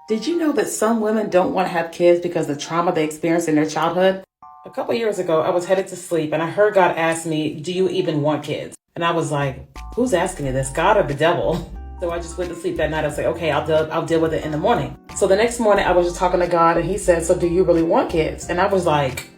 Did you know that some women don't want to have kids because of the trauma they experienced in their childhood? A couple years ago, I was headed to sleep and I heard God ask me, "Do you even want kids?" And I was like, "Who's asking me this, God or the devil?" So I just went to sleep that night. I was like, "Okay, I'll deal with it in the morning." So the next morning, I was just talking to God and He said, "So do you really want kids?" And I was like,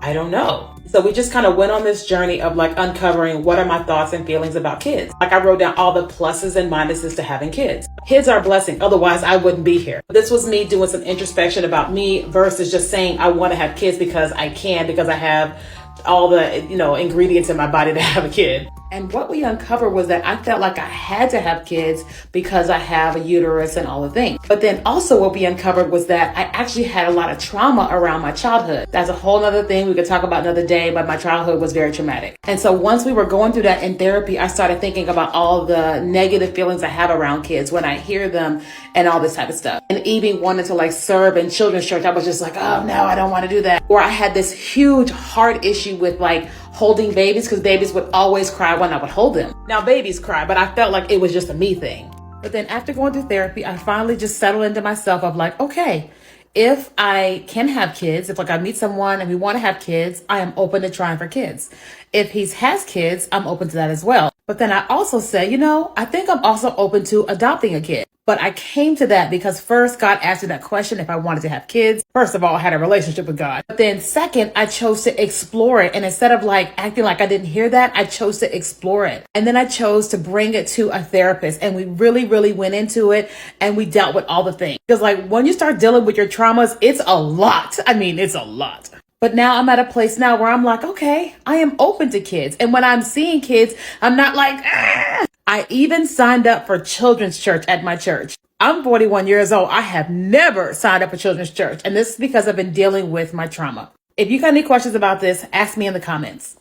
"I don't know." So we just kind of went on this journey of like uncovering what are my thoughts and feelings about kids. Like I wrote down all the pluses and minuses to having kids. Kids are a blessing. Otherwise I wouldn't be here. This was me doing some introspection about me versus just saying I want to have kids because I can, because I have all the, ingredients in my body to have a kid. And what we uncovered was that I felt like I had to have kids because I have a uterus and all the things. But then also what we uncovered was that I actually had a lot of trauma around my childhood. That's a whole other thing we could talk about another day, but my childhood was very traumatic. And so once we were going through that in therapy, I started thinking about all the negative feelings I have around kids when I hear them and all this type of stuff. And even wanted to like serve in children's church, I was just like, oh no, I don't want to do that. Or I had this huge heart issue with like holding babies because babies would always cry when I would hold them. Now babies cry, but I felt like it was just a me thing. But then after going through therapy, I finally just settled into myself of like, okay, if I can have kids, if like I meet someone and we want to have kids, I am open to trying for kids. If he has kids, I'm open to that as well. But then I also said, I think I'm also open to adopting a kid. But I came to that because first, God asked me that question if I wanted to have kids. First of all, I had a relationship with God. But then second, I chose to explore it. And instead of like acting like I didn't hear that, I chose to explore it. And then I chose to bring it to a therapist. And we really, really went into it and we dealt with all the things. Because like when you start dealing with your traumas, it's a lot. I mean, it's a lot. But now I'm at a place now where I'm like, okay, I am open to kids. And when I'm seeing kids, I'm not like, ah! I even signed up for children's church at my church. I'm 41 years old. I have never signed up for children's church. And this is because I've been dealing with my trauma. If you got any questions about this, ask me in the comments.